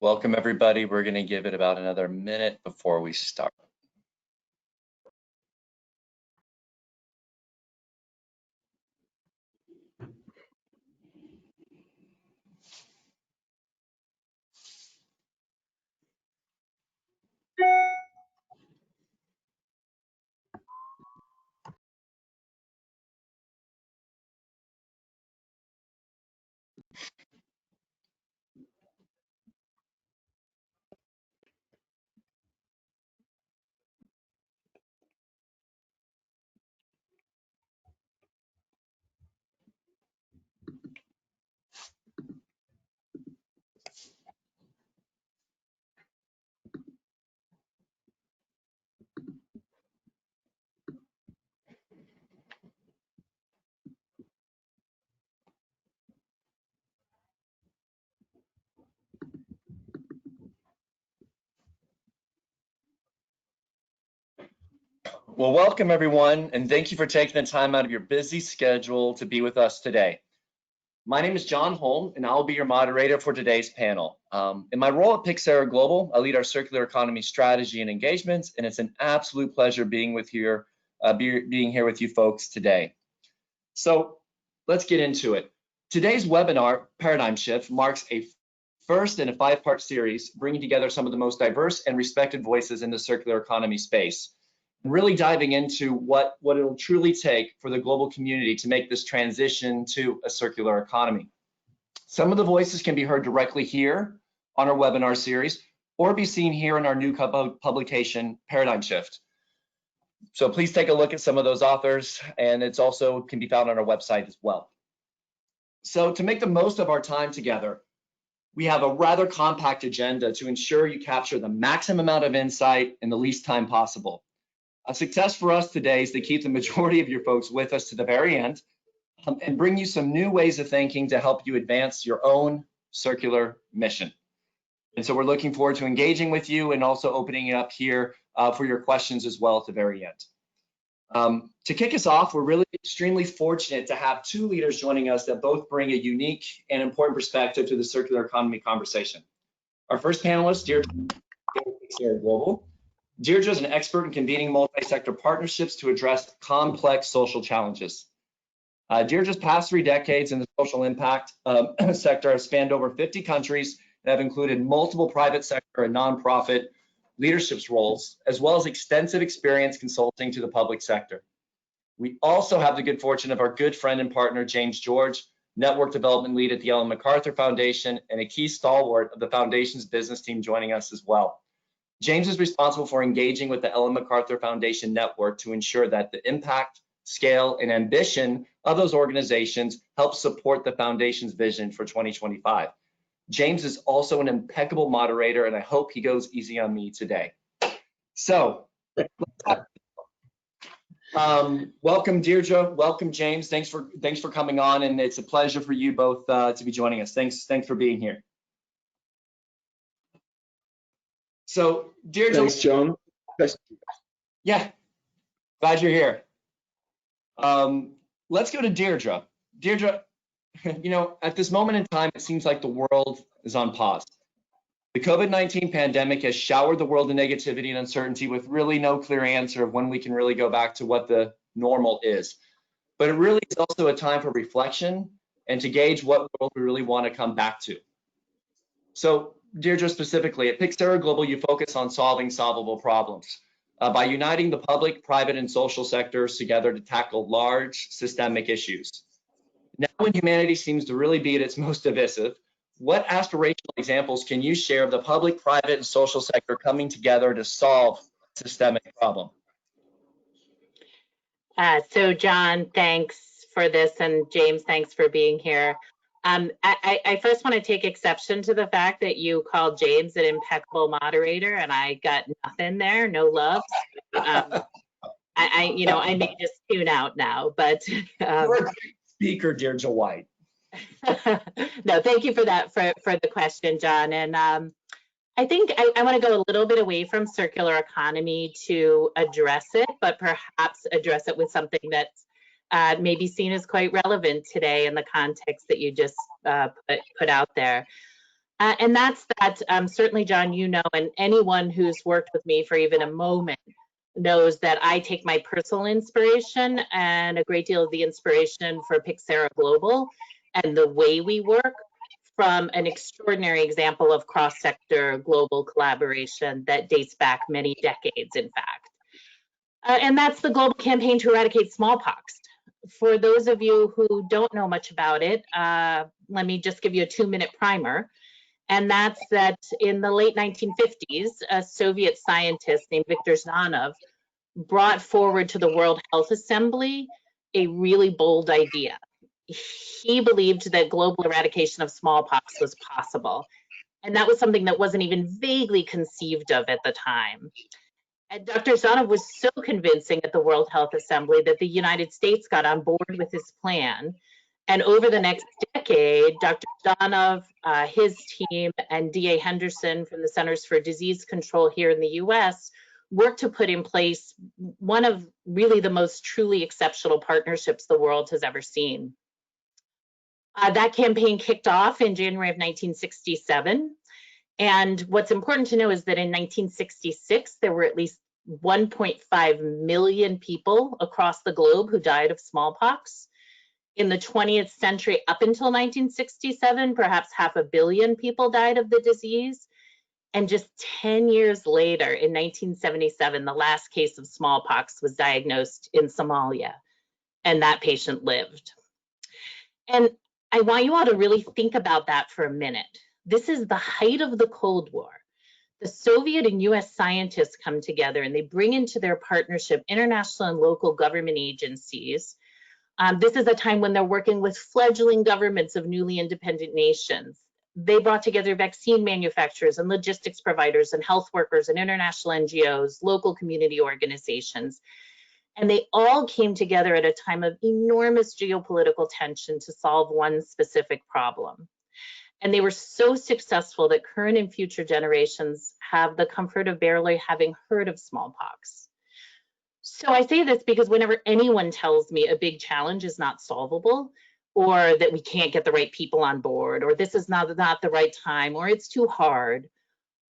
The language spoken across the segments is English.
Welcome, everybody. We're going to give it about another minute before we start. Well, welcome, everyone, and thank you for taking the time out of your busy schedule to be with us today. My name is John Holm, and I'll be your moderator for today's panel. In my role at PYXERA Global, I lead our circular economy strategy and engagements, and it's an absolute pleasure being here with you folks today. So let's get into it. Today's webinar, Paradigm Shift, marks a first in a 5-part series, bringing together some of the most diverse and respected voices in the circular economy space, and really diving into what it'll truly take for the global community to make this transition to a circular economy. Some of the voices can be heard directly here on our webinar series, or be seen here in our new publication, Paradigm Shift. So please take a look at some of those authors, and it's also can be found on our website as well. So to make the most of our time together, we have a rather compact agenda to ensure you capture the maximum amount of insight in the least time possible. A success for us today is to keep the majority of your folks with us to the very end and bring you some new ways of thinking to help you advance your own circular mission. And so we're looking forward to engaging with you and also opening it up here for your questions as well at the very end. To kick us off, we're really extremely fortunate to have 2 leaders joining us that both bring a unique and important perspective to the circular economy conversation. Our first panelist, Deirdre White, Global. Deirdre is an expert in convening multi-sector partnerships to address complex social challenges. Deirdre's past 3 decades in the social impact sector have spanned over 50 countries and have included multiple private sector and nonprofit leadership roles, as well as extensive experience consulting to the public sector. We also have the good fortune of our good friend and partner, James George, Network Development Lead at the MacArthur Foundation and a key stalwart of the Foundation's business team joining us as well. James is responsible for engaging with the MacArthur Foundation network to ensure that the impact, scale, and ambition of those organizations help support the Foundation's vision for 2025. James is also an impeccable moderator, and I hope he goes easy on me today. So, welcome Deirdre, welcome James. Thanks for coming on, and it's a pleasure for you both to be joining us. Thanks for being here. So, Deirdre. Thanks, John. Yeah, glad you're here. Let's go to Deirdre. Deirdre, you know, at this moment in time, it seems like the world is on pause. The COVID-19 pandemic has showered the world in negativity and uncertainty with really no clear answer of when we can really go back to what the normal is. But it really is also a time for reflection and to gauge what world we really want to come back to. So, Deirdre, specifically, at PYXERA Global, you focus on solving solvable problems by uniting the public, private, and social sectors together to tackle large systemic issues. Now, when humanity seems to really be at its most divisive, what aspirational examples can you share of the public, private, and social sector coming together to solve a systemic problem? So, John, thanks for this, and James, thanks for being here. I first want to take exception to the fact that you called James an impeccable moderator, and I got nothing there, no love. I may just tune out now, but you're a great speaker, Deirdre White. No, thank you for that for the question, John. And I think I want to go a little bit away from circular economy to address it, but perhaps address it with something that's may be seen as quite relevant today in the context that you just put out there. And that's that. Certainly, John, you know, and anyone who's worked with me for even a moment knows that I take my personal inspiration and a great deal of the inspiration for PYXERA Global and the way we work from an extraordinary example of cross-sector global collaboration that dates back many decades, in fact. And that's the global campaign to eradicate smallpox. For those of you who don't know much about it, let me just give you a 2-minute primer. And that's that in the late 1950s, a Soviet scientist named Viktor Zhanov brought forward to the World Health Assembly a really bold idea. He believed that global eradication of smallpox was possible. And that was something that wasn't even vaguely conceived of at the time. And Dr. Zhanov was so convincing at the World Health Assembly that the United States got on board with his plan. And over the next decade, Dr. Zhanov, his team, and D.A. Henderson from the Centers for Disease Control here in the US worked to put in place one of really the most truly exceptional partnerships the world has ever seen. That campaign kicked off in January of 1967. And what's important to know is that in 1966, there were at least 1.5 million people across the globe who died of smallpox. In the 20th century, up until 1967, perhaps 500 million people died of the disease. And just 10 years later, in 1977, the last case of smallpox was diagnosed in Somalia, and that patient lived. And I want you all to really think about that for a minute. This is the height of the Cold War. The Soviet and US scientists come together and they bring into their partnership international and local government agencies. This is a time when they're working with fledgling governments of newly independent nations. They brought together vaccine manufacturers and logistics providers and health workers and international NGOs, local community organizations. And they all came together at a time of enormous geopolitical tension to solve one specific problem. And they were so successful that current and future generations have the comfort of barely having heard of smallpox. So I say this because whenever anyone tells me a big challenge is not solvable, or that we can't get the right people on board, or this is not the right time, or it's too hard,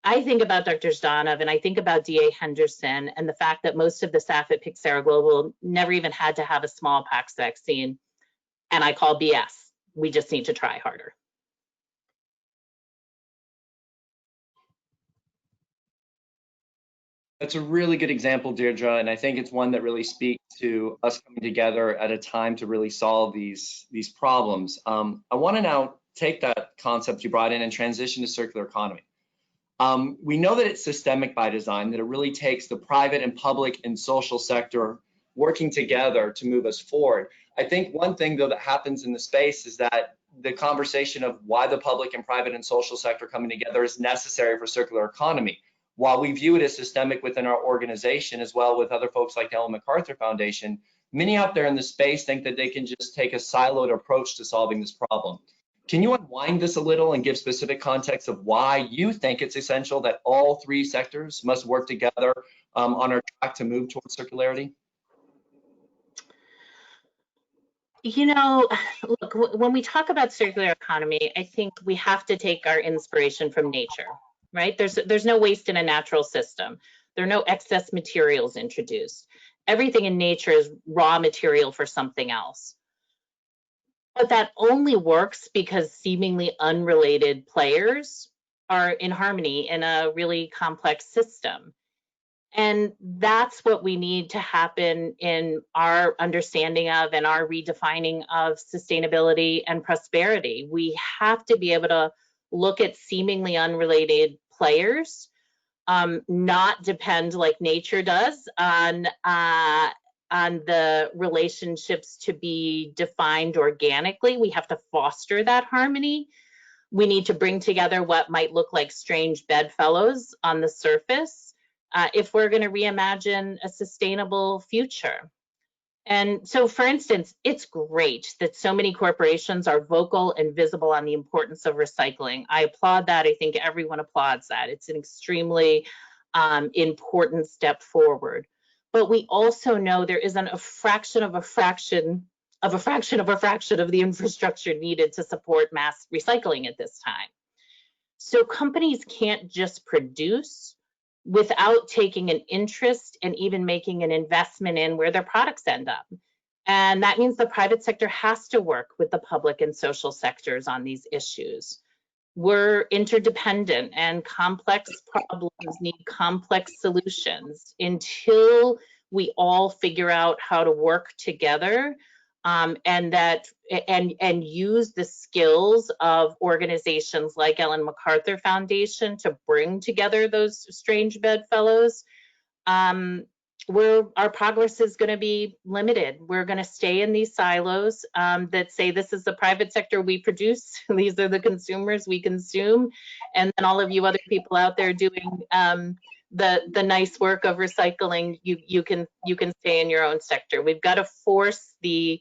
I think about Dr. Zhanov and I think about D.A. Henderson and the fact that most of the staff at PYXERA Global never even had to have a smallpox vaccine. And I call BS. We just need to try harder. That's a really good example, Deirdre, and I think it's one that really speaks to us coming together at a time to really solve these problems. I want to now take that concept you brought in and transition to circular economy. We know that it's systemic by design, that it really takes the private and public and social sector working together to move us forward. I think one thing, though, that happens in the space is that the conversation of why the public and private and social sector coming together is necessary for circular economy. While we view it as systemic within our organization, as well with other folks like the MacArthur Foundation, many out there in the space think that they can just take a siloed approach to solving this problem. Can you unwind this a little and give specific context of why you think it's essential that all three sectors must work together on our track to move towards circularity? You know, look, when we talk about circular economy, I think we have to take our inspiration from nature, right? There's no waste in a natural system. There are no excess materials introduced. Everything in nature is raw material for something else. But that only works because seemingly unrelated players are in harmony in a really complex system. And that's what we need to happen in our understanding of and our redefining of sustainability and prosperity. We have to be able to look at seemingly unrelated players, not depend like nature does on the relationships to be defined organically. We have to foster that harmony. We need to bring together what might look like strange bedfellows on the surface if we're going to reimagine a sustainable future. And so, for instance, it's great that so many corporations are vocal and visible on the importance of recycling. I applaud that. I think everyone applauds that. It's an extremely important step forward. But we also know there isn't a fraction of a fraction of a fraction of a fraction of the infrastructure needed to support mass recycling at this time. So companies can't just produce without taking an interest and even making an investment in where their products end up. And that means the private sector has to work with the public and social sectors on these issues. We're interdependent, and complex problems need complex solutions. Until we all figure out how to work together, and use the skills of organizations like Ellen MacArthur Foundation to bring together those strange bedfellows, our progress is going to be limited. We're going to stay in these silos that say this is the private sector we produce, these are the consumers we consume, and then all of you other people out there doing the nice work of recycling, you can stay in your own sector. We've got to force the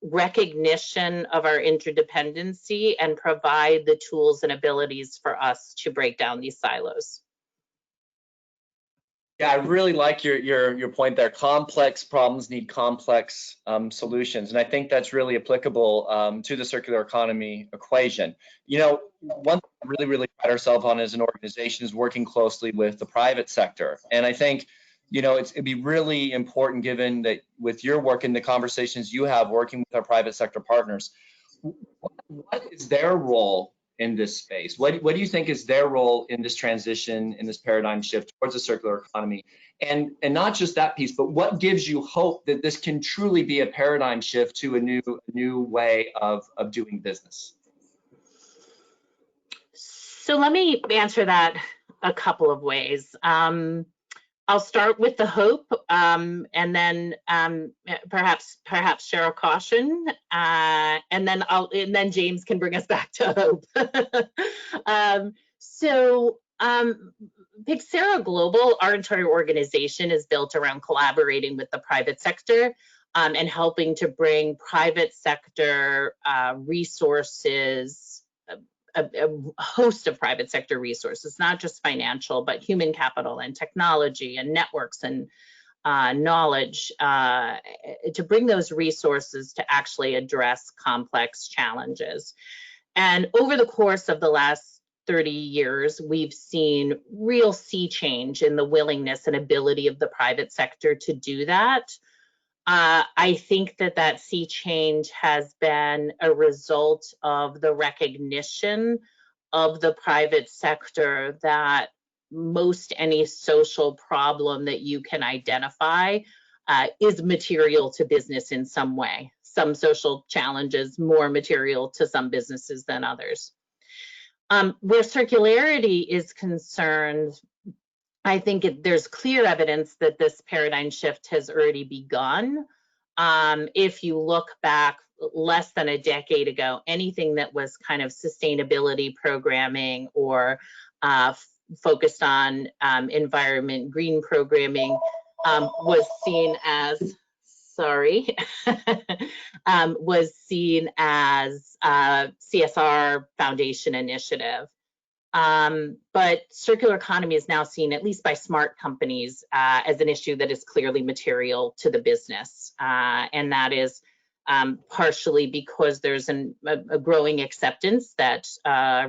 recognition of our interdependency and provide the tools and abilities for us to break down these silos. Yeah, I really like your point there. Complex problems need complex solutions, and I think that's really applicable to the circular economy equation. You know, one thing we really pride ourselves on as an organization is working closely with the private sector, and I think, you know, it'd be really important, given that with your work and the conversations you have working with our private sector partners, what is their role in this space? What do you think is their role in this transition, in this paradigm shift towards a circular economy? And not just that piece, but what gives you hope that this can truly be a paradigm shift to a new way of doing business? So let me answer that a couple of ways. I'll start with the hope, and then perhaps share a caution, and then James can bring us back to hope. PYXERA Global, our entire organization, is built around collaborating with the private sector and helping to bring private sector resources, a host of private sector resources, not just financial, but human capital and technology and networks and knowledge, to bring those resources to actually address complex challenges. And over the course of the last 30 years, we've seen real sea change in the willingness and ability of the private sector to do that. I think that sea change has been a result of the recognition of the private sector that most any social problem that you can identify is material to business in some way. Some social challenges more material to some businesses than others. Where circularity is concerned, I think there's clear evidence that this paradigm shift has already begun. If you look back less than a decade ago, anything that was kind of sustainability programming or focused on environment, green programming was seen as, was seen as CSR Foundation initiative. But circular economy is now seen, at least by smart companies, as an issue that is clearly material to the business. And that is partially because there's a growing acceptance that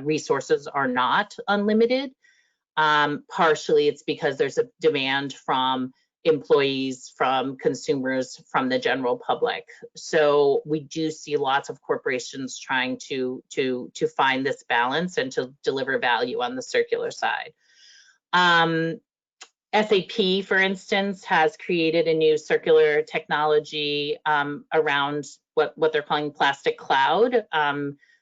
resources are not unlimited. Partially it's because there's a demand from employees, from consumers, from the general public. So we do see lots of corporations trying to find this balance and to deliver value on the circular side. SAP, for instance, has created a new circular technology around what they're calling plastic cloud.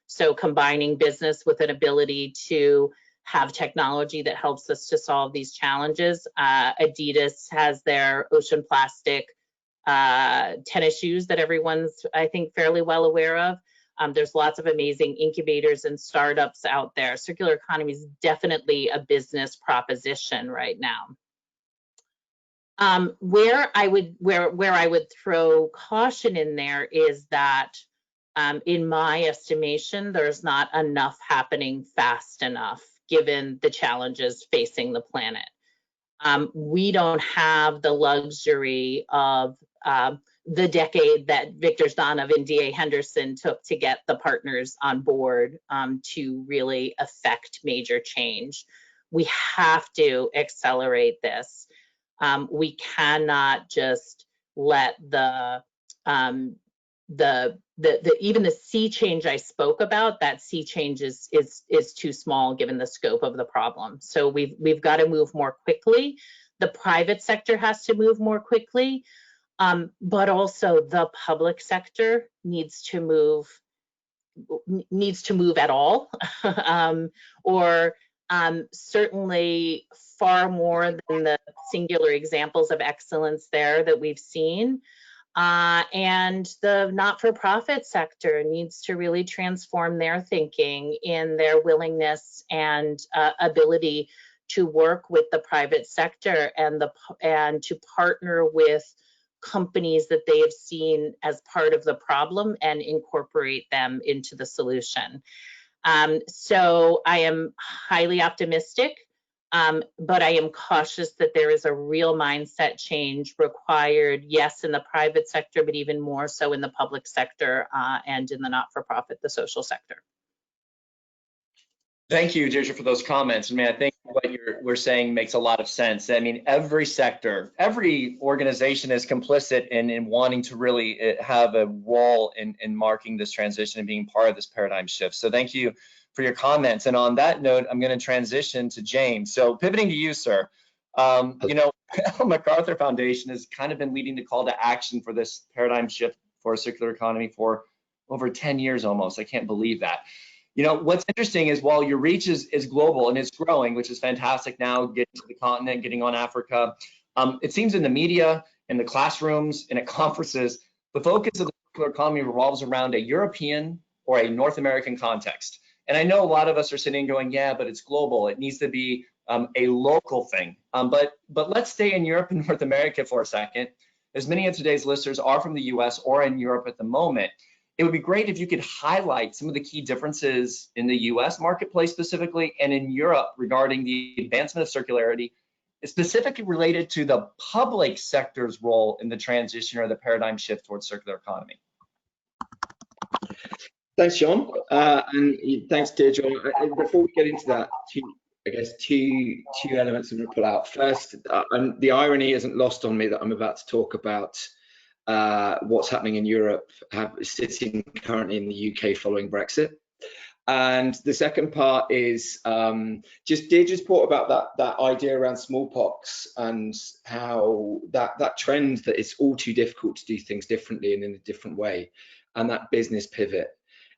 So combining business with an ability to have technology that helps us to solve these challenges. Adidas has their ocean plastic tennis shoes that everyone's, I think, fairly well aware of. There's lots of amazing incubators and startups out there. Circular economy is definitely a business proposition right now. Where I would throw caution in there is that, in my estimation, there's not enough happening fast enough, given the challenges facing the planet. We don't have the luxury of the decade that Victor Zdanov and D.A. Henderson took to get the partners on board to really affect major change. We have to accelerate this. We cannot just let even the sea change I spoke about, that sea change is too small given the scope of the problem. So we've got to move more quickly. The private sector has to move more quickly, but also the public sector needs to move at all, or certainly far more than the singular examples of excellence there that we've seen. And the not-for-profit sector needs to really transform their thinking in their willingness and ability to work with the private sector and to partner with companies that they have seen as part of the problem and incorporate them into the solution. So I am highly optimistic, but I am cautious that there is a real mindset change required, yes, in the private sector, but even more so in the public sector and in the not-for-profit, the social sector. Thank you, Deirdre, for those comments. I mean, I think what we're saying makes a lot of sense. I mean, every sector, every organization is complicit in wanting to really have a role in marking this transition and being part of this paradigm shift. So thank you for your comments. And on that note, I'm going to transition to James. So pivoting to you, sir. You know, MacArthur Foundation has kind of been leading the call to action for this paradigm shift for a circular economy for over 10 years almost. I can't believe that. You know, what's interesting is while your reach is global and it's growing, which is fantastic now, getting to the continent, getting on Africa, it seems in the media, in the classrooms, and at conferences, the focus of the circular economy revolves around a European or a North American context. And I know a lot of us are sitting going, yeah, but it's global. It needs to be a local thing. But let's stay in Europe and North America for a second. As many of today's listeners are from the US or in Europe at the moment, it would be great if you could highlight some of the key differences in the US marketplace specifically and in Europe regarding the advancement of circularity, specifically related to the public sector's role in the transition or the paradigm shift towards circular economy. Thanks, John, and thanks, Deirdre. Before we get into that, I guess two elements I'm going to pull out. First, and the irony isn't lost on me that I'm about to talk about what's happening in Europe, sitting currently in the UK following Brexit. And the second part is just Deirdre's point about that idea around smallpox and how that trend that it's all too difficult to do things differently and in a different way, and that business pivot.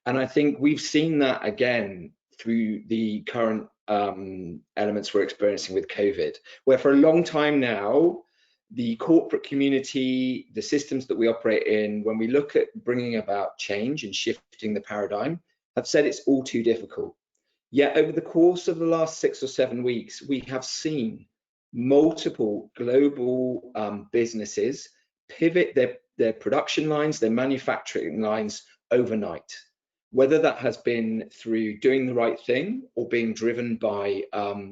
And I think we've seen that again through the current elements we're experiencing with COVID, where for a long time now, the corporate community, the systems that we operate in, when we look at bringing about change and shifting the paradigm, have said it's all too difficult. Yet over the course of the last 6 or 7 weeks, we have seen multiple global businesses pivot their production lines, their manufacturing lines overnight. Whether that has been through doing the right thing or being driven by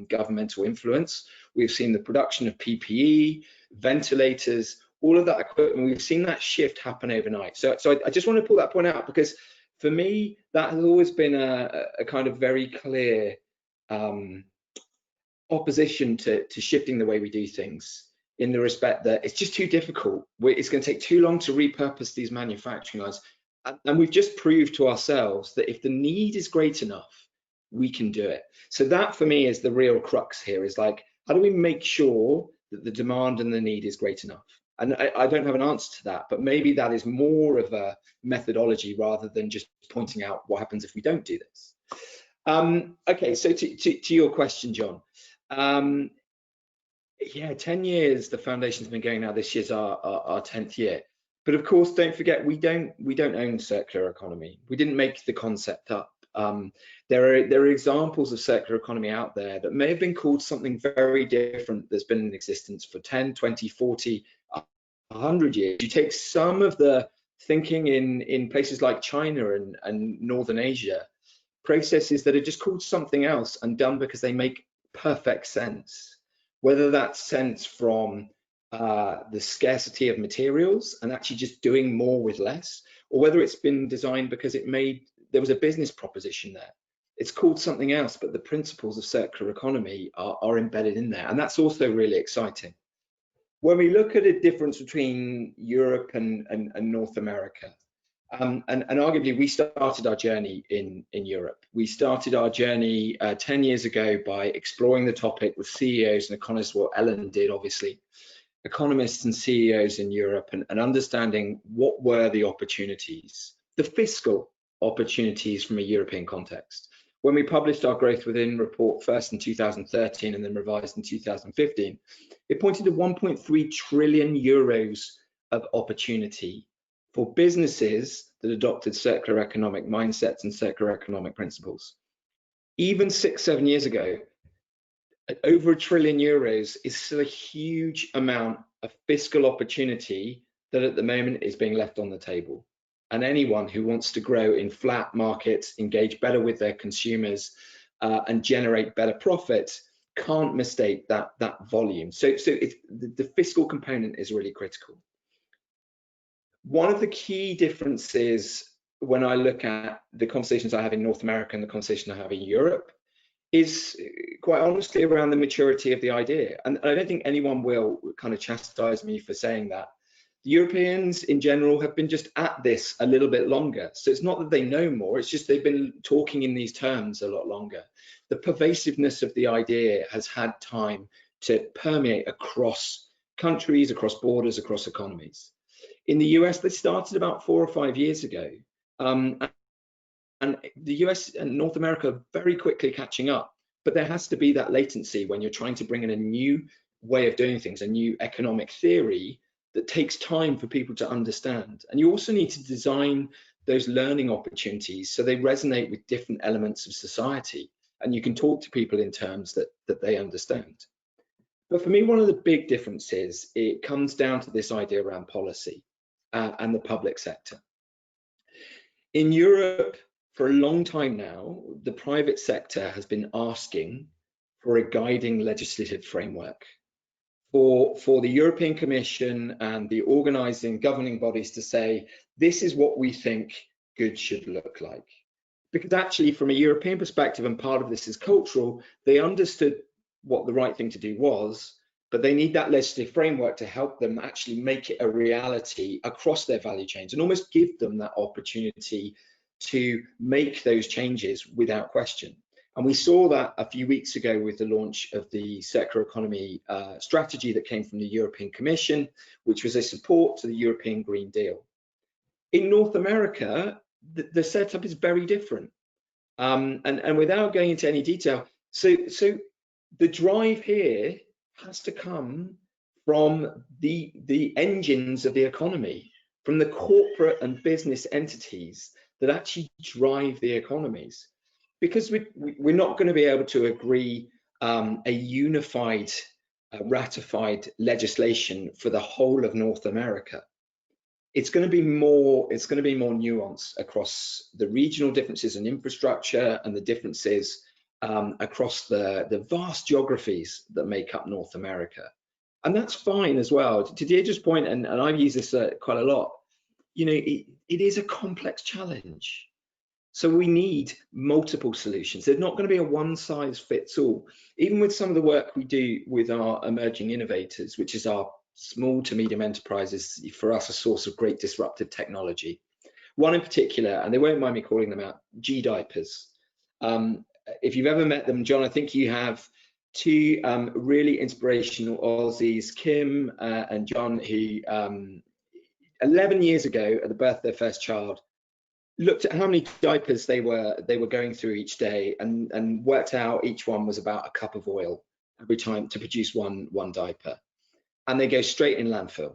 governmental influence, we've seen the production of PPE, ventilators, all of that equipment. We've seen that shift happen overnight. So I just want to pull that point out because for me, that has always been a kind of very clear opposition to shifting the way we do things, in the respect that it's just too difficult. It's going to take too long to repurpose these manufacturing lines. And we've just proved to ourselves that if the need is great enough, we can do it. So that for me is the real crux here, is like, how do we make sure that the demand and the need is great enough? And I don't have an answer to that, but maybe that is more of a methodology rather than just pointing out what happens if we don't do this. Okay, so to your question, John. Yeah, 10 years the foundation's been going now. This year's our 10th year. But of course, don't forget, we don't own circular economy. We didn't make the concept up. There are examples of circular economy out there that may have been called something very different that's been in existence for 10, 20, 40, 100 years. You take some of the thinking in places like China and Northern Asia, processes that are just called something else and done because they make perfect sense. Whether that's sense from the scarcity of materials and actually just doing more with less, or whether it's been designed because there was a business proposition there. It's called something else, but the principles of circular economy are embedded in there, and that's also really exciting. When we look at a difference between Europe and North America, and arguably we started our journey in Europe. We started our journey 10 years ago by exploring the topic with CEOs and economists, what Ellen did obviously, economists and CEOs in Europe, and understanding what were the opportunities, the fiscal opportunities from a European context. When we published our Growth Within report first in 2013 and then revised in 2015, it pointed to 1.3 trillion euros of opportunity for businesses that adopted circular economic mindsets and circular economic principles. Even 6-7 years ago, over €1 trillion is still a huge amount of fiscal opportunity that at the moment is being left on the table. And anyone who wants to grow in flat markets, engage better with their consumers, and generate better profits can't mistake that volume. So the fiscal component is really critical. One of the key differences when I look at the conversations I have in North America and the conversation I have in Europe is quite honestly around the maturity of the idea. And I don't think anyone will kind of chastise me for saying that. The Europeans in general have been just at this a little bit longer. So it's not that they know more, it's just they've been talking in these terms a lot longer. The pervasiveness of the idea has had time to permeate across countries, across borders, across economies. In the US, they started about 4 or 5 years ago. And the US and North America are very quickly catching up. But there has to be that latency when you're trying to bring in a new way of doing things, a new economic theory that takes time for people to understand. And you also need to design those learning opportunities so they resonate with different elements of society. And you can talk to people in terms that they understand. But for me, one of the big differences, it comes down to this idea around policy and the public sector. In Europe, for a long time now, the private sector has been asking for a guiding legislative framework for the European Commission and the organizing governing bodies to say, this is what we think good should look like. Because actually, from a European perspective, and part of this is cultural, they understood what the right thing to do was, but they need that legislative framework to help them actually make it a reality across their value chains and almost give them that opportunity to make those changes without question. And we saw that a few weeks ago with the launch of the circular economy strategy that came from the European Commission, which was a support to the European Green Deal. In North America, the setup is very different. And without going into any detail, so the drive here has to come from the engines of the economy, from the corporate and business entities that actually drive the economies. Because we're not going to be able to agree a unified, ratified legislation for the whole of North America. It's going to be more nuanced across the regional differences in infrastructure and the differences across the vast geographies that make up North America. And that's fine as well. To Deirdre's point, and I've used this quite a lot, you know, it is a complex challenge. So we need multiple solutions. There's not going to be a one size fits all. Even with some of the work we do with our emerging innovators, which is our small to medium enterprises, for us, a source of great disruptive technology. One in particular, and they won't mind me calling them out, G diapers. If you've ever met them, John, I think you have, two really inspirational Aussies, Kim and John, who 11 years ago at the birth of their first child, looked at how many diapers they were going through each day and worked out each one was about a cup of oil every time to produce one diaper. And they go straight in landfill,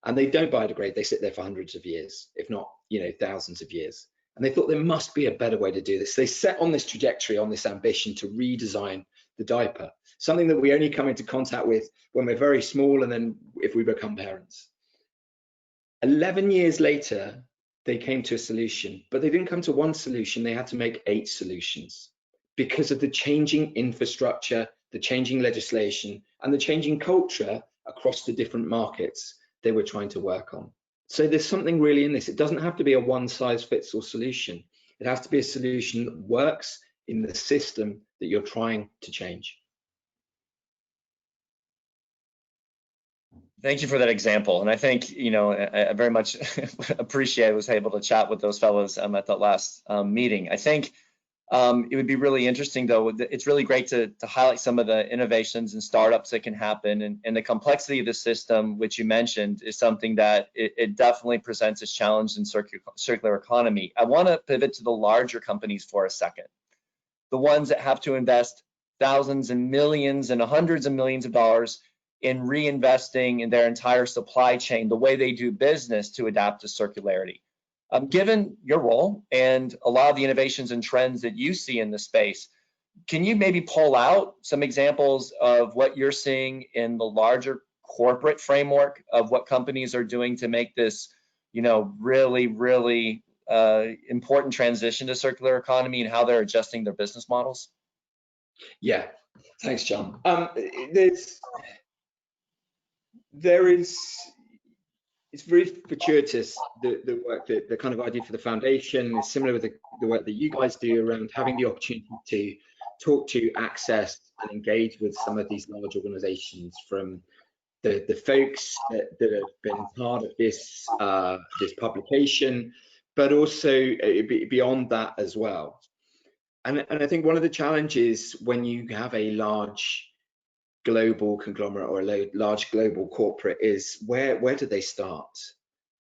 and they don't biodegrade. They sit there for hundreds of years, if not, you know, thousands of years. And they thought there must be a better way to do this. They set on this trajectory, on this ambition to redesign the diaper, something that we only come into contact with when we're very small and then if we become parents. 11 years later, they came to a solution, but they didn't come to one solution. They had to make 8 solutions because of the changing infrastructure, the changing legislation, and the changing culture across the different markets they were trying to work on. So there's something really in this. It doesn't have to be a one-size-fits-all solution. It has to be a solution that works in the system that you're trying to change. Thank you for that example. And I think, I very much appreciate I was able to chat with those fellows at that last meeting. I think it would be really interesting, though. It's really great to highlight some of the innovations and startups that can happen. And the complexity of the system, which you mentioned, is something that it definitely presents as challenge in circular economy. I want to pivot to the larger companies for a second. The ones that have to invest thousands and millions and hundreds of millions of dollars in reinvesting in their entire supply chain, the way they do business to adapt to circularity. Given your role and a lot of the innovations and trends that you see in the space, can you maybe pull out some examples of what you're seeing in the larger corporate framework of what companies are doing to make this, really, really important transition to circular economy and how they're adjusting their business models? Yeah, thanks, John. It's very fortuitous, the work, the kind of idea for the foundation is similar with the work that you guys do around having the opportunity to talk to, access, and engage with some of these large organizations, from the folks that have been part of this publication, but also beyond that as well. And I think one of the challenges when you have a large global conglomerate or a large global corporate is where do they start?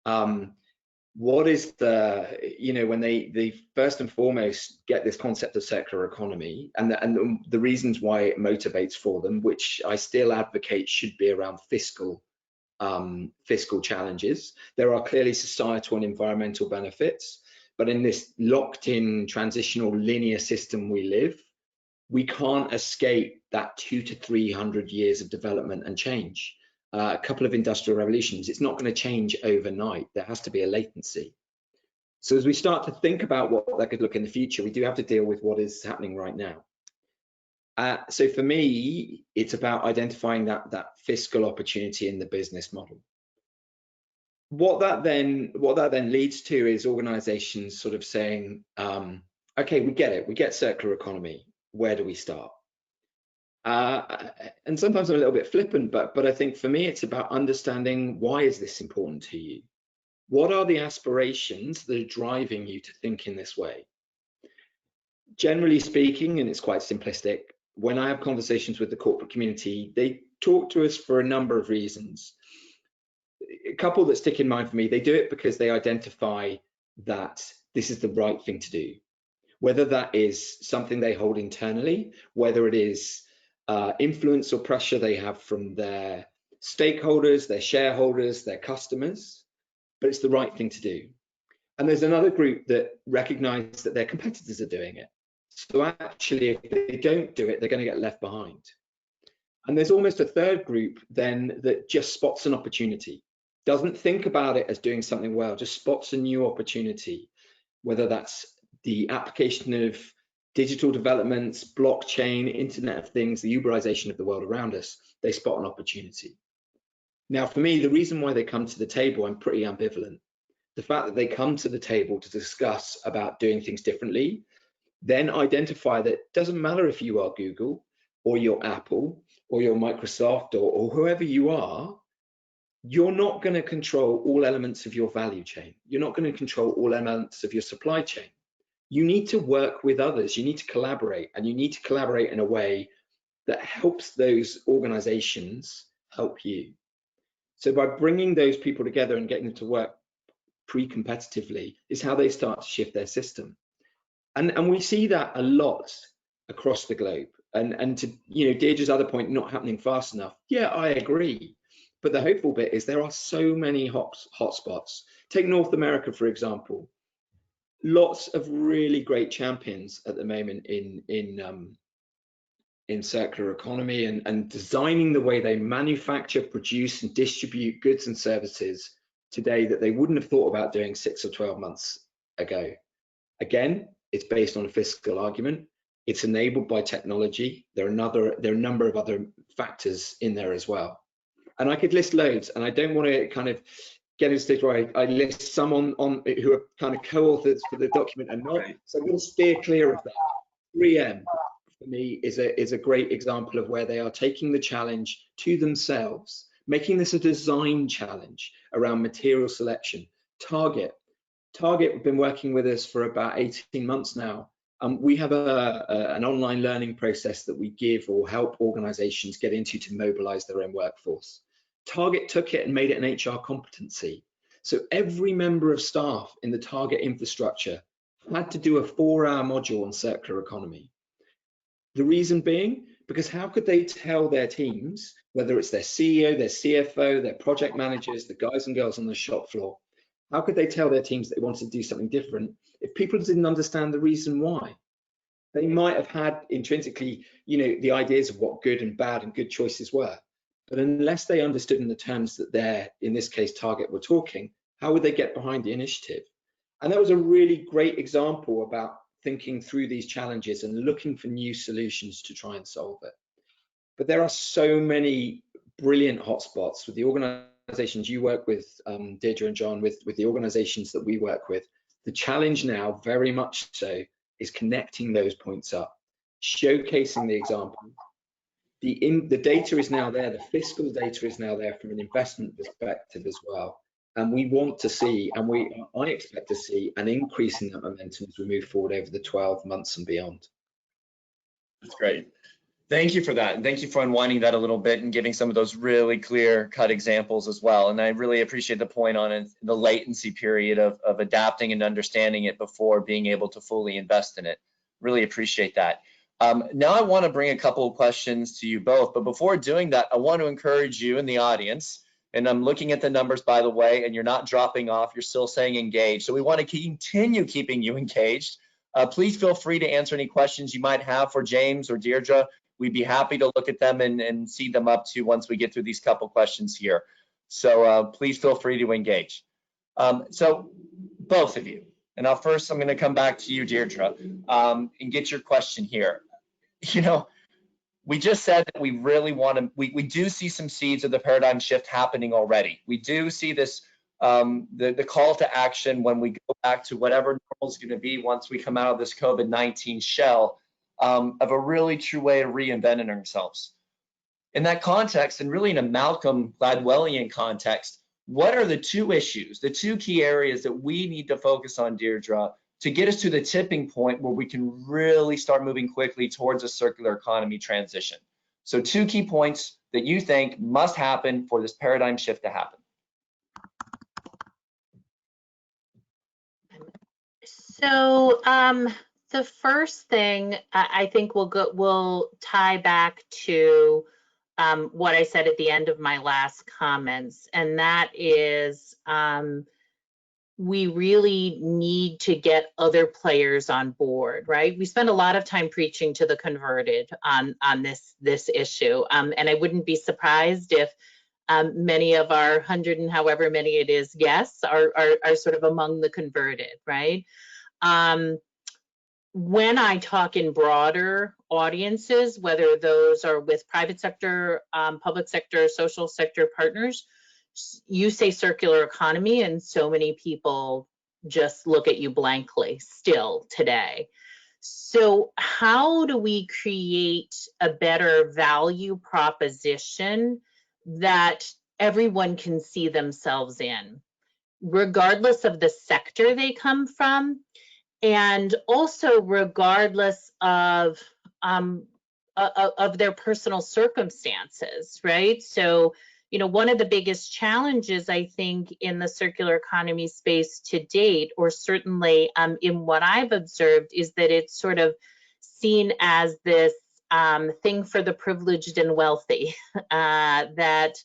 What is when they first and foremost get this concept of circular economy and the reasons why it motivates for them, which I still advocate should be around fiscal challenges. There are clearly societal and environmental benefits, but in this locked-in transitional linear system we live, we can't escape that 200 to 300 years of development and change. A couple of industrial revolutions, it's not going to change overnight. There has to be a latency. So as we start to think about what that could look in the future, we do have to deal with what is happening right now. So for me, it's about identifying that fiscal opportunity in the business model. What that then leads to is organizations sort of saying, okay, we get it, we get circular economy. Where do we start? And sometimes I'm a little bit flippant, but I think for me, it's about understanding, why is this important to you? What are the aspirations that are driving you to think in this way? Generally speaking, and it's quite simplistic, when I have conversations with the corporate community, they talk to us for a number of reasons. A couple that stick in mind for me, they do it because they identify that this is the right thing to do. Whether that is something they hold internally, whether it is influence or pressure they have from their stakeholders, their shareholders, their customers, but it's the right thing to do. And there's another group that recognize that their competitors are doing it. So actually, if they don't do it, they're going to get left behind. And there's almost a third group then that just spots an opportunity, doesn't think about it as doing something well, just spots a new opportunity, whether that's the application of digital developments, blockchain, Internet of Things, the Uberization of the world around us. They spot an opportunity. Now, for me, the reason why they come to the table, I'm pretty ambivalent. The fact that they come to the table to discuss about doing things differently, then identify that it doesn't matter if you are Google or you're Apple or you're Microsoft or whoever you are, you're not going to control all elements of your value chain. You're not going to control all elements of your supply chain. You need to work with others, you need to collaborate, and you need to collaborate in a way that helps those organizations help you. So by bringing those people together and getting them to work pre-competitively is how they start to shift their system. And we see that a lot across the globe. And to Deirdre's other point, not happening fast enough. Yeah, I agree. But the hopeful bit is there are so many hotspots. Take North America, for example. Lots of really great champions at the moment in circular economy and designing the way they manufacture, produce, and distribute goods and services today that they wouldn't have thought about doing 6 or 12 months ago. Again, it's based on a fiscal argument. It's enabled by technology. There are a number of other factors in there as well. And I could list loads, and I don't want to kind of get to a stage where I list some on who are kind of co-authors for the document and not. So I'm going to steer clear of that. 3M for me is a great example of where they are taking the challenge to themselves, making this a design challenge around material selection. Target have been working with us for about 18 months now. We have an online learning process that we give or help organizations get into to mobilize their own workforce. Target took it and made it an HR competency. So every member of staff in the Target infrastructure had to do a 4-hour module on circular economy. The reason being, because how could they tell their teams, whether it's their CEO, their CFO, their project managers, the guys and girls on the shop floor, how could they tell their teams they wanted to do something different if people didn't understand the reason why? They might have had intrinsically, the ideas of what good and bad and good choices were, but unless they understood in the terms that they're, in this case, Target were talking, how would they get behind the initiative? And that was a really great example about thinking through these challenges and looking for new solutions to try and solve it. But there are so many brilliant hotspots with the organizations you work with, Deirdre and John, with the organizations that we work with. The challenge now, very much so, is connecting those points up, showcasing the example. The data is now there, the fiscal data is now there from an investment perspective as well. And we want to see, and I expect to see, an increase in that momentum as we move forward over the 12 months and beyond. That's great. Thank you for that. And thank you for unwinding that a little bit and giving some of those really clear-cut examples as well. And I really appreciate the point on it, the latency period of adapting and understanding it before being able to fully invest in it. Really appreciate that. Now I want to bring a couple of questions to you both, but before doing that, I want to encourage you in the audience, and I'm looking at the numbers, by the way, and you're not dropping off, you're still saying engaged. So we want to continue keeping you engaged. Please feel free to answer any questions you might have for James or Deirdre. We'd be happy to look at them and see them up to once we get through these couple questions here. So please feel free to engage. So both of you, and I'm going to come back to you, Deirdre, and get your question here. We just said that we really want to, we do see some seeds of the paradigm shift happening already. We do see this, the call to action when we go back to whatever normal is going to be once we come out of this COVID-19 shell, of a really true way of reinventing ourselves. In that context, and really in a Malcolm Gladwellian context, what are the two issues, the two key areas that we need to focus on, Deirdre, to get us to the tipping point where we can really start moving quickly towards a circular economy transition? So two key points that you think must happen for this paradigm shift to happen. So the first thing I think we'll tie back to what I said at the end of my last comments, and that is we really need to get other players on board, right? We spend a lot of time preaching to the converted on this issue, and I wouldn't be surprised if many of our 100 and however many it is guests are sort of among the converted, right? When I talk in broader audiences, whether those are with private sector, public sector, social sector partners, you say circular economy and so many people just look at you blankly still today. So how do we create a better value proposition that everyone can see themselves in, regardless of the sector they come from, and also regardless of their personal circumstances, right? So, one of the biggest challenges, I think, in the circular economy space to date, or certainly in what I've observed, is that it's sort of seen as this thing for the privileged and wealthy, that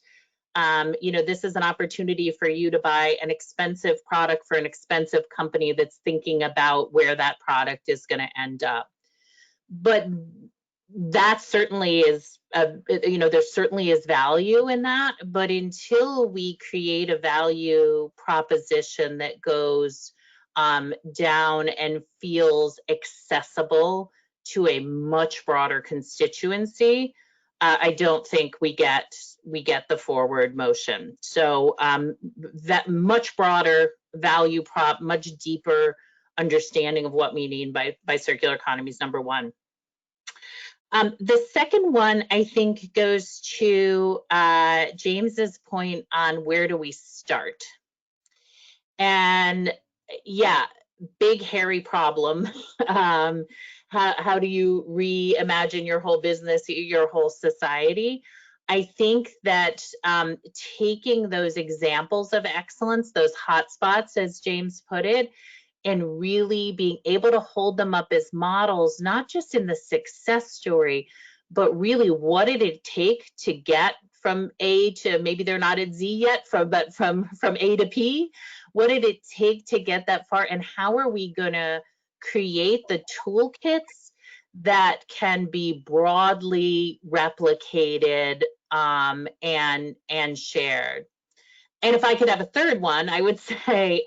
this is an opportunity for you to buy an expensive product for an expensive company that's thinking about where that product is going to end up. But that certainly is, there certainly is value in that. But until we create a value proposition that goes down and feels accessible to a much broader constituency, I don't think we get the forward motion. So that much broader value prop, much deeper understanding of what we mean by circular economy is number one. The second one, I think, goes to James's point on where do we start? And yeah, big, hairy problem. How do you reimagine your whole business, your whole society? I think that taking those examples of excellence, those hotspots, as James put it, and really being able to hold them up as models, not just in the success story, but really what did it take to get from A to, maybe they're not at Z yet, but from A to P? What did it take to get that far? And how are we gonna create the toolkits that can be broadly replicated and shared? And if I could have a third one, I would say,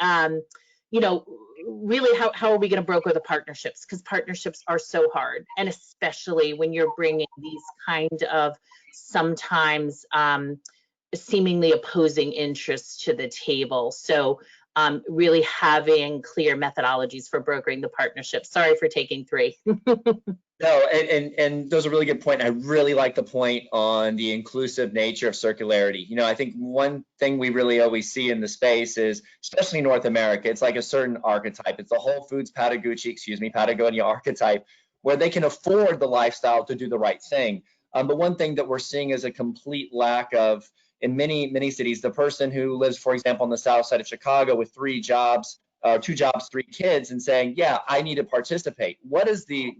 you know, really how are we going to broker the partnerships? Because partnerships are so hard, and especially when you're bringing these kind of sometimes seemingly opposing interests to the table. So really having clear methodologies for brokering the partnerships. Sorry for taking three. No, and those are a really good point. I really like the point on the inclusive nature of circularity. You know, I think one thing we really always see in the space is, especially North America, it's like a certain archetype. It's the Whole Foods Patagonia archetype, where they can afford the lifestyle to do the right thing. But one thing that we're seeing is a complete lack of, in many cities, the person who lives, for example, on the south side of Chicago with 2 jobs, 3 kids, and saying, yeah, I need to participate. What is the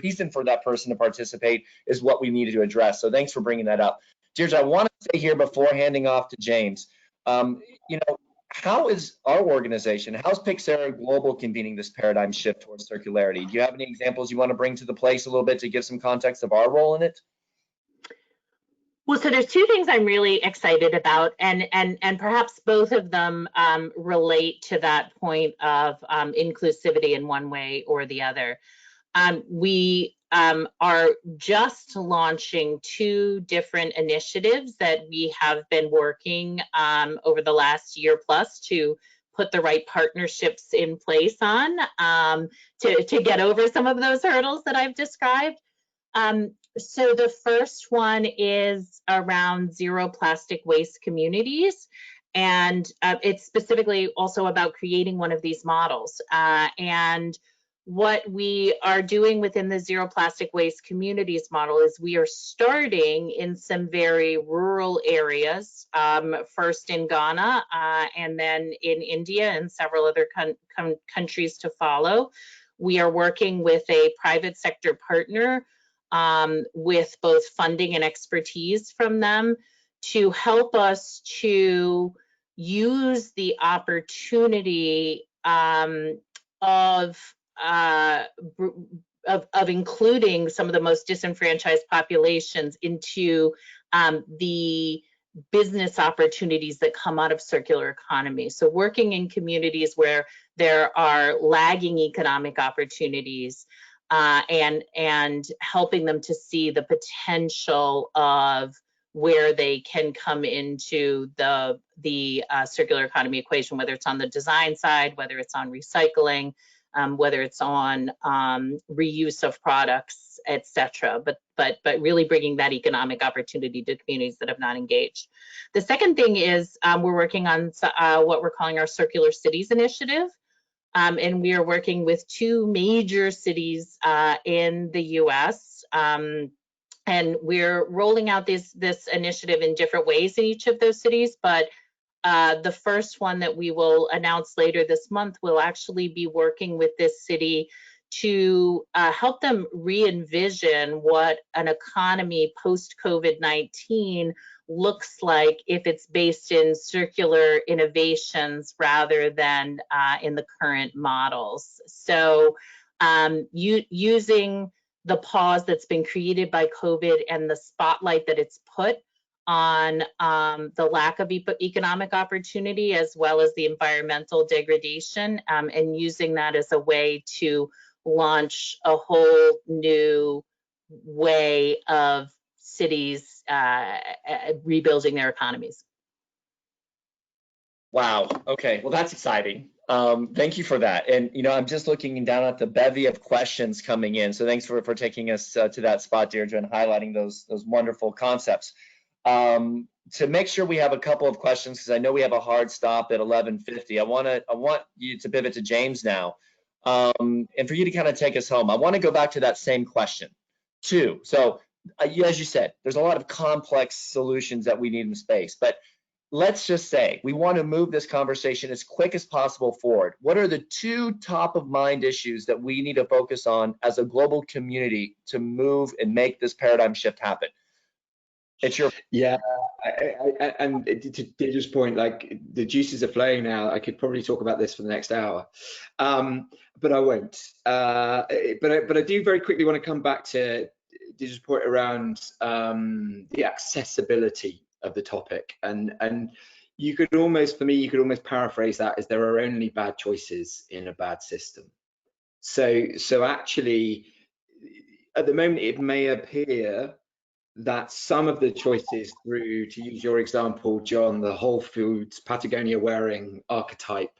reason for that person to participate is what we needed to address. So thanks for bringing that up. Deirdre, I want to say here before handing off to James, you know, how is our organization, how's PYXERA Global convening this paradigm shift towards circularity? Do you have any examples you want to bring to the place a little bit to give some context of our role in it? Well, so there's 2 things I'm really excited about, and perhaps both of them relate to that point of inclusivity in one way or the other. We are just launching 2 different initiatives that we have been working over the last year plus to put the right partnerships in place on to get over some of those hurdles that I've described. So the first one is around zero plastic waste communities. And it's specifically also about creating one of these models. And what we are doing within the zero plastic waste communities model is we are starting in some very rural areas, first in Ghana and then in India and several other countries to follow. We are working with a private sector partner with both funding and expertise from them to help us to use the opportunity of including some of the most disenfranchised populations into the business opportunities that come out of circular economy. So working in communities where there are lagging economic opportunities and helping them to see the potential of where they can come into the circular economy equation, whether it's on the design side, whether it's on recycling, whether it's on reuse of products, etc. But really bringing that economic opportunity to communities that have not engaged. The second thing is we're working on what we're calling our Circular Cities Initiative. And we are working with 2 major cities in the US. And we're rolling out this initiative in different ways in each of those cities. But the first one that we will announce later this month will actually be working with this city to help them re-envision what an economy post-COVID-19 looks like if it's based in circular innovations rather than in the current models. So using the pause that's been created by COVID and the spotlight that it's put on the lack of economic opportunity as well as the environmental degradation, and using that as a way to launch a whole new way of cities rebuilding their economies. Wow. Okay. Well, that's exciting. Thank you for that. And, you know, I'm just looking down at the bevy of questions coming in. So thanks for taking us to that spot, Deirdre, and highlighting those wonderful concepts. To make sure we have a couple of questions, because I know we have a hard stop at 11:50. I want you to pivot to James now, and for you to kind of take us home. I want to go back to that same question too. So, as you said, there's a lot of complex solutions that we need in space, but let's just say we want to move this conversation as quick as possible forward. What are the two top of mind issues that we need to focus on as a global community to move and make this paradigm shift happen? It's your— Yeah, and to Deirdre's point, like the juices are flowing now. I could probably talk about this for the next hour, but I won't. But I do very quickly want to come back to Deirdre's point around the accessibility of the topic, and you could almost, for me, you could almost paraphrase that as there are only bad choices in a bad system. So actually, at the moment, it may appear that some of the choices through, to use your example, John, the Whole Foods Patagonia wearing archetype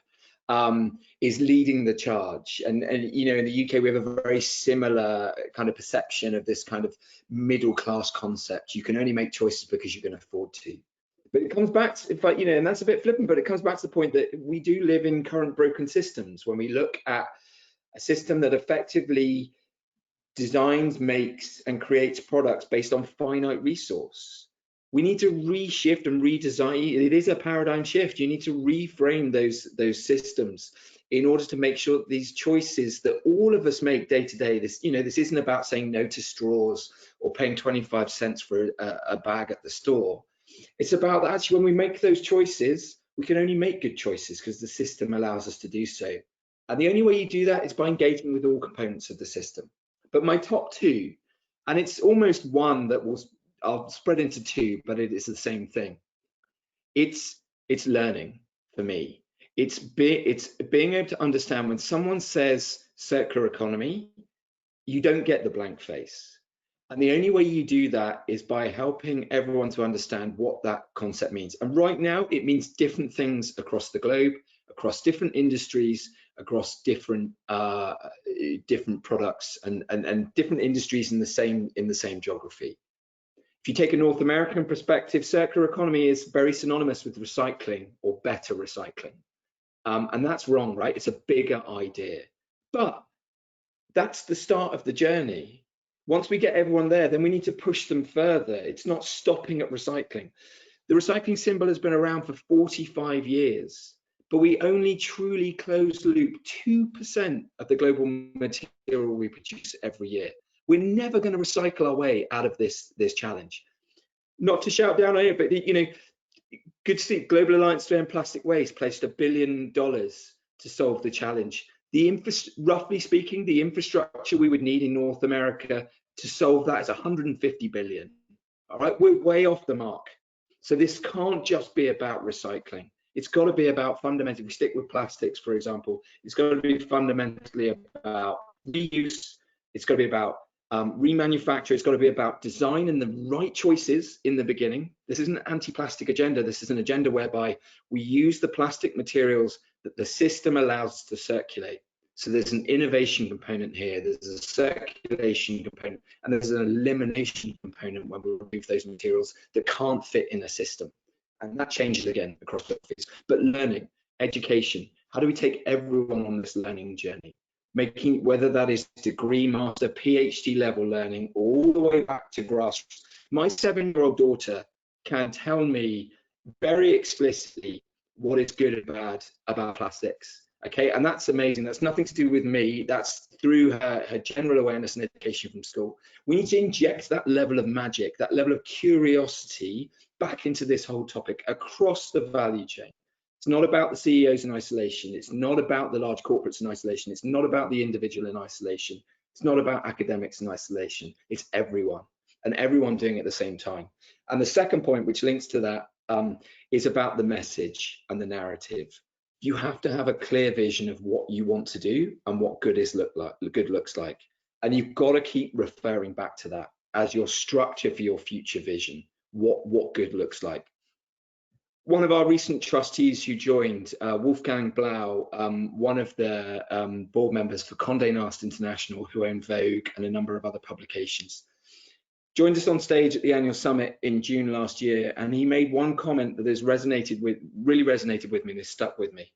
is leading the charge. And you know, in the UK, we have a very similar kind of perception of this kind of middle class concept. You can only make choices because you can afford to. But it comes back to, you know, and that's a bit flippant, but it comes back to the point that we do live in current broken systems. When we look at a system that effectively designs, makes, and creates products based on finite resource, we need to reshift and redesign. It is a paradigm shift. You need to reframe those systems in order to make sure that these choices that all of us make day to day, this, you know, this isn't about saying no to straws or paying 25 cents for a bag at the store. It's about that actually when we make those choices, we can only make good choices because the system allows us to do so. And the only way you do that is by engaging with all components of the system. But my top two, and it's almost one that I'll spread into two, but it is the same thing. It's learning for me. It's being able to understand when someone says circular economy, you don't get the blank face. And the only way you do that is by helping everyone to understand what that concept means. And right now, it means different things across the globe, across different industries, across different products and different industries in the same geography. If you take a North American perspective, circular economy is very synonymous with recycling or better recycling. And that's wrong, right? It's a bigger idea. But that's the start of the journey. Once we get everyone there, then we need to push them further. It's not stopping at recycling. The recycling symbol has been around for 45 years, but we only truly close loop 2% of the global material we produce every year. We're never going to recycle our way out of this challenge. Not to shout down on it, but you know, good to see Global Alliance to End Plastic Waste pledged $1 billion to solve the challenge. Roughly speaking, the infrastructure we would need in North America to solve that is 150 billion. All right, we're way off the mark. So this can't just be about recycling. It's got to be about fundamentally, we stick with plastics, for example, it's got to be fundamentally about reuse. It's got to be about remanufacture. It's got to be about design and the right choices in the beginning. This isn't an anti-plastic agenda. This is an agenda whereby we use the plastic materials that the system allows us to circulate. So there's an innovation component here, there's a circulation component, and there's an elimination component when we remove those materials that can't fit in a system. And that changes again across the fields. But learning, education, how do we take everyone on this learning journey? Making, whether that is degree, master, PhD level learning, all the way back to grassroots. My 7-year-old daughter can tell me very explicitly what is good and bad about plastics. Okay, and that's amazing. That's nothing to do with me. That's through her general awareness and education from school. We need to inject that level of magic, that level of curiosity back into this whole topic across the value chain. It's not about the CEOs in isolation. It's not about the large corporates in isolation. It's not about the individual in isolation. It's not about academics in isolation. It's everyone, and everyone doing it at the same time. And the second point, which links to that, is about the message and the narrative. You have to have a clear vision of what you want to do and what good looks like. And you've got to keep referring back to that. as your structure for your future vision, what good looks like. One of our recent trustees who joined, Wolfgang Blau, one of the board members for Condé Nast International, who own Vogue and a number of other publications, joined us on stage at the annual summit in June last year, and he made one comment that has really resonated with me and has stuck with me.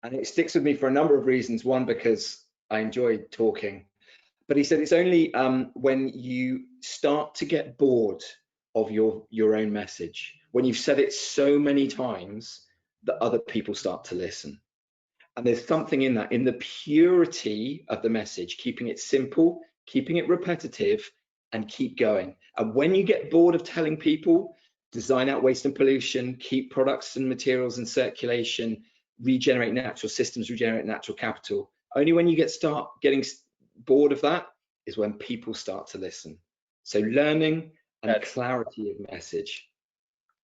And it sticks with me for a number of reasons. One, because I enjoyed talking, but he said it's only when you start to get bored of your own message, when you've said it so many times that other people start to listen. And there's something in that, in the purity of the message, keeping it simple, keeping it repetitive, and keep going. And when you get bored of telling people, design out waste and pollution, keep products and materials in circulation, regenerate natural systems, regenerate natural capital, only when you start getting bored of that is when people start to listen. So learning and clarity of message.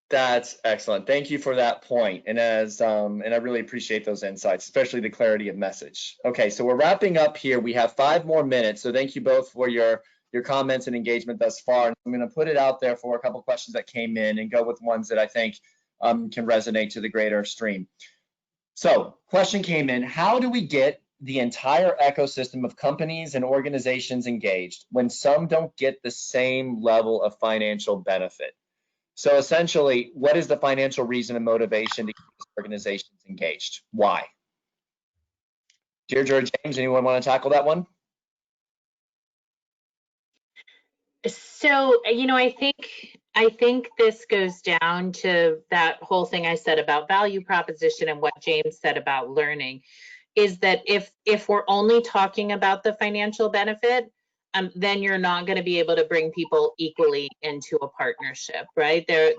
That's excellent. Thank you for that point. And and I really appreciate those insights, especially the clarity of message. Okay, so we're wrapping up here. We have 5 more minutes. So thank you both for your comments and engagement thus far. And I'm going to put it out there for a couple questions that came in and go with ones that I think can resonate to the greater stream. So question came in: how do we get the entire ecosystem of companies and organizations engaged when some don't get the same level of financial benefit? So essentially, what is the financial reason and motivation to keep organizations engaged? Why? Deirdre or James, anyone want to tackle that one? So, I think this goes down to that whole thing I said about value proposition and what James said about learning, is that if we're only talking about the financial benefit, then you're not going to be able to bring people equally into a partnership, right? There's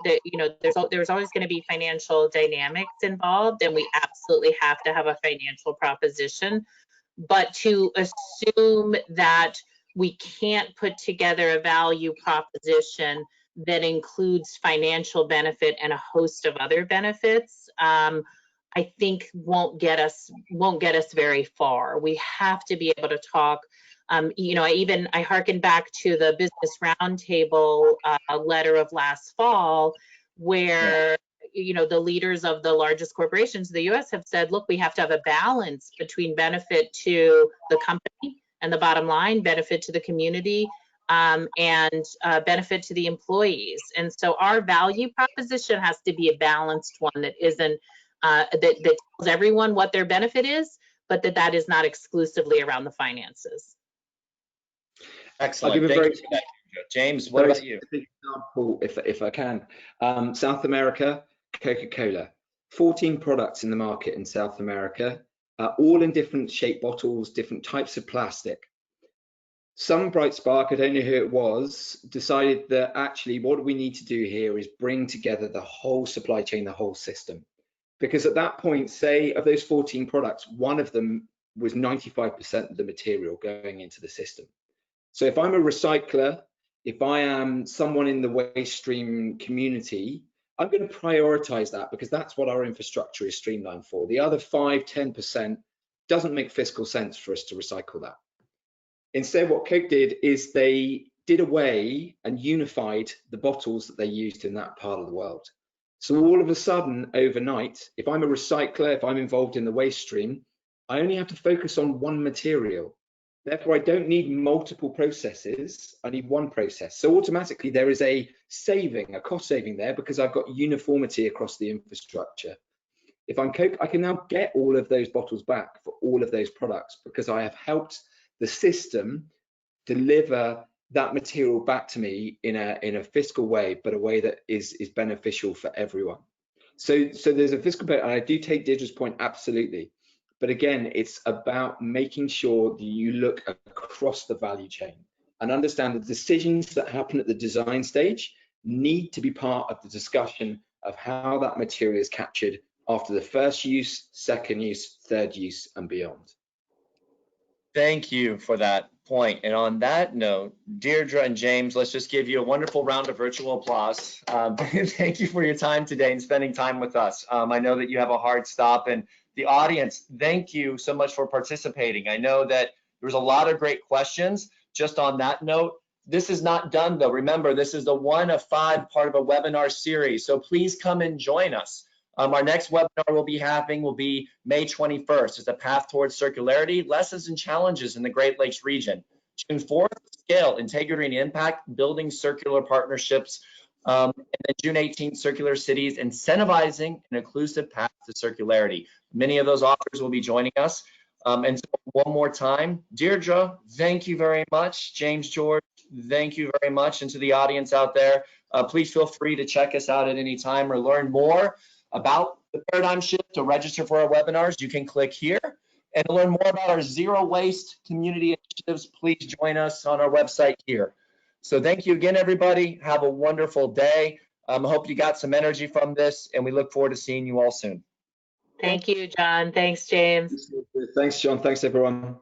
always going to be financial dynamics involved, and we absolutely have to have a financial proposition. But to assume that we can't put together a value proposition that includes financial benefit and a host of other benefits, I think won't get us very far. We have to be able to talk. I hearken back to the Business Roundtable letter of last fall, where the leaders of the largest corporations in the U.S. have said, look, we have to have a balance between benefit to the company and the bottom line, benefit to the community, and benefit to the employees. And so our value proposition has to be a balanced one that isn't that tells everyone what their benefit is, but that is not exclusively around the finances. Excellent. I'll give a very James, what about you? Example, if I can. South America, Coca-Cola, 14 products in the market in South America, all in different shaped bottles, different types of plastic. Some bright spark, I don't know who it was, decided that actually what we need to do here is bring together the whole supply chain, the whole system. Because at that point, say of those 14 products, one of them was 95% of the material going into the system. So if I'm a recycler, if I am someone in the waste stream community, I'm going to prioritize that because that's what our infrastructure is streamlined for. The other 5–10% doesn't make fiscal sense for us to recycle that. Instead, what Coke did is they did away and unified the bottles that they used in that part of the world. So all of a sudden, overnight, if I'm a recycler, if I'm involved in the waste stream, I only have to focus on one material. Therefore, I don't need multiple processes, I need one process. So automatically there is a saving, a cost saving there because I've got uniformity across the infrastructure. If I'm Coke, I can now get all of those bottles back for all of those products because I have helped the system deliver that material back to me in a fiscal way, but a way that is beneficial for everyone. So there's a fiscal benefit, and I do take Deirdre's point absolutely. But again, it's about making sure that you look across the value chain and understand the decisions that happen at the design stage need to be part of the discussion of how that material is captured after the first use, second use, third use, and beyond. Thank you for that point. And on that note, Deirdre and James, let's just give you a wonderful round of virtual applause. Thank you for your time today and spending time with us. I know that you have a hard stop, and the audience, thank you so much for participating. I know that there was a lot of great questions. Just on that note, This is not done though. Remember, this is the 1 of 5 part of a webinar series. So please come and join us. Our next webinar will be May 21st. It's a path towards circularity, lessons and challenges in the Great Lakes region. June 4th, scale, integrity and impact, building circular partnerships. And then June 18th, circular cities, incentivizing an inclusive path to circularity. Many of those authors will be joining us. And so one more time, Deirdre, thank you very much. James George, thank you very much. And to the audience out there, please feel free to check us out at any time or learn more about the paradigm shift. To register for our webinars, you can click here. And to learn more about our zero waste community initiatives, please join us on our website here. So thank you again, everybody. Have a wonderful day. I hope you got some energy from this, and we look forward to seeing you all soon. Thank you, John. Thanks, James. Thanks, John. Thanks, everyone.